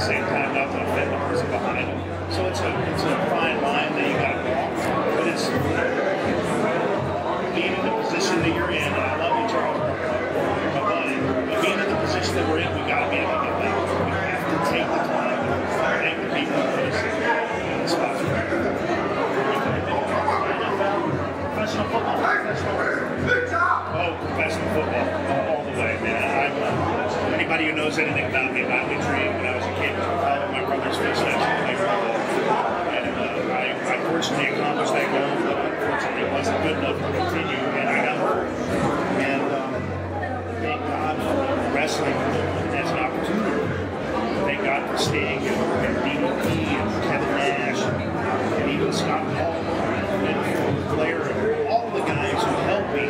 the same time not to offend the person behind them. So it's a fine line that you got to walk. But it's being in the position that you're in. And I love you, Charles, my buddy. But being in the position that we're in, we got to be able to get back. We have to take the time to thank the people who put us in the spots. Professional football. Oh, professional football all the way, man. Anybody who knows anything about me, about my dream when I was a kid, my brother's footsteps and play football. And I fortunately accomplished that goal, but unfortunately it wasn't good enough to continue, and I got hurt. And thank God for wrestling as an opportunity. Thank God for Sting and DDP and Kevin Nash and even Scott Hall and Blair and all the guys who helped me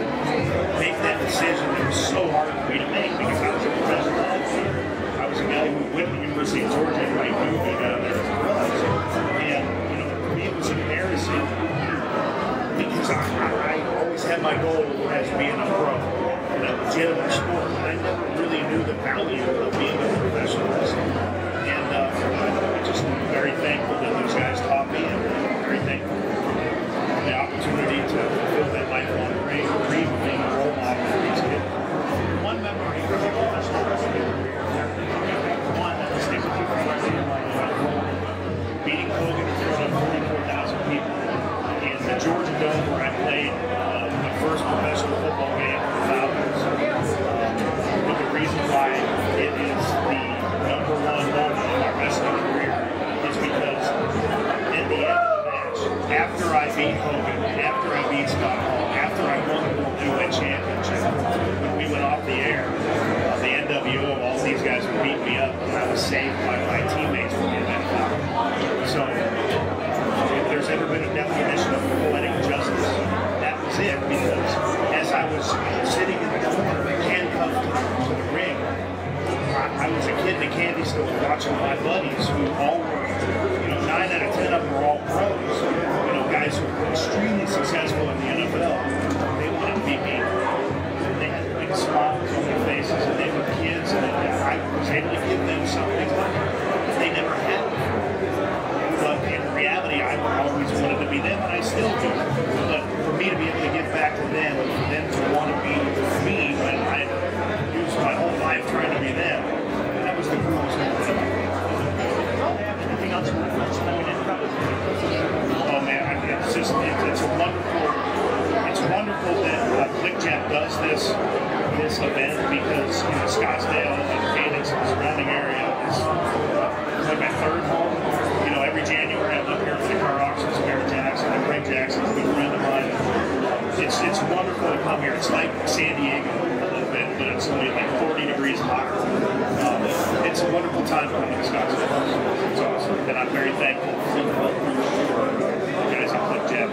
make that decision. It was so hard for me to make because I was a professional athlete. I was a guy who went to the University of Georgia and I knew me down there as it was. And for me it was embarrassing because I always had my goal as being a pro in a legitimate sport. And I never really knew the value of being a professional wrestler. And I'm just very thankful that those guys taught me, and very thankful for the opportunity to fulfill that lifelong dream of being a role model for these kids. One memory from your professional wrestling career, one that will stick with you for the rest of your life, beating Hogan in front of 44,000 people in the Georgia Dome where I played the first professional football game for the Falcons. But the reason why it is the #1 moment in my wrestling career is because at the end of the match, after I beat Hogan, after I beat Scott Hall, after I won the World Heavyweight Championship, when we went off the air, the NWO of all these guys were beating me up, and I was saved by my teammates from being that foul. So if there's ever been a definition of poetic justice, that was it, because as I was sitting in the corner, handcuffed to the ring, I was a kid in a candy store watching my buddies who all were, 9 out of 10 of them were all pros, guys who were extremely successful in the NFL. They wanted to be me. They had big smiles on their faces, and they were kids, and I was able to give them something that they never had before. But in reality, I always wanted to be them, and I still do. But for me to be able to give back to them, and for them to want to be me when I used my whole life trying to be them, that was the coolest thing. Anything else you want to mention? Oh man, it's wonderful that ClickJab does this event because Scottsdale and Phoenix and the surrounding area is like my third home. Every January I'm up here for the car auctions, Barrett Jackson, and Craig Jackson's a good friend of mine. It's wonderful to come here. It's like San Diego a little bit, but it's only like 40 degrees hotter. It's a wonderful time to come to Scottsdale. It's awesome, and I'm very thankful for you guys at ClickJab.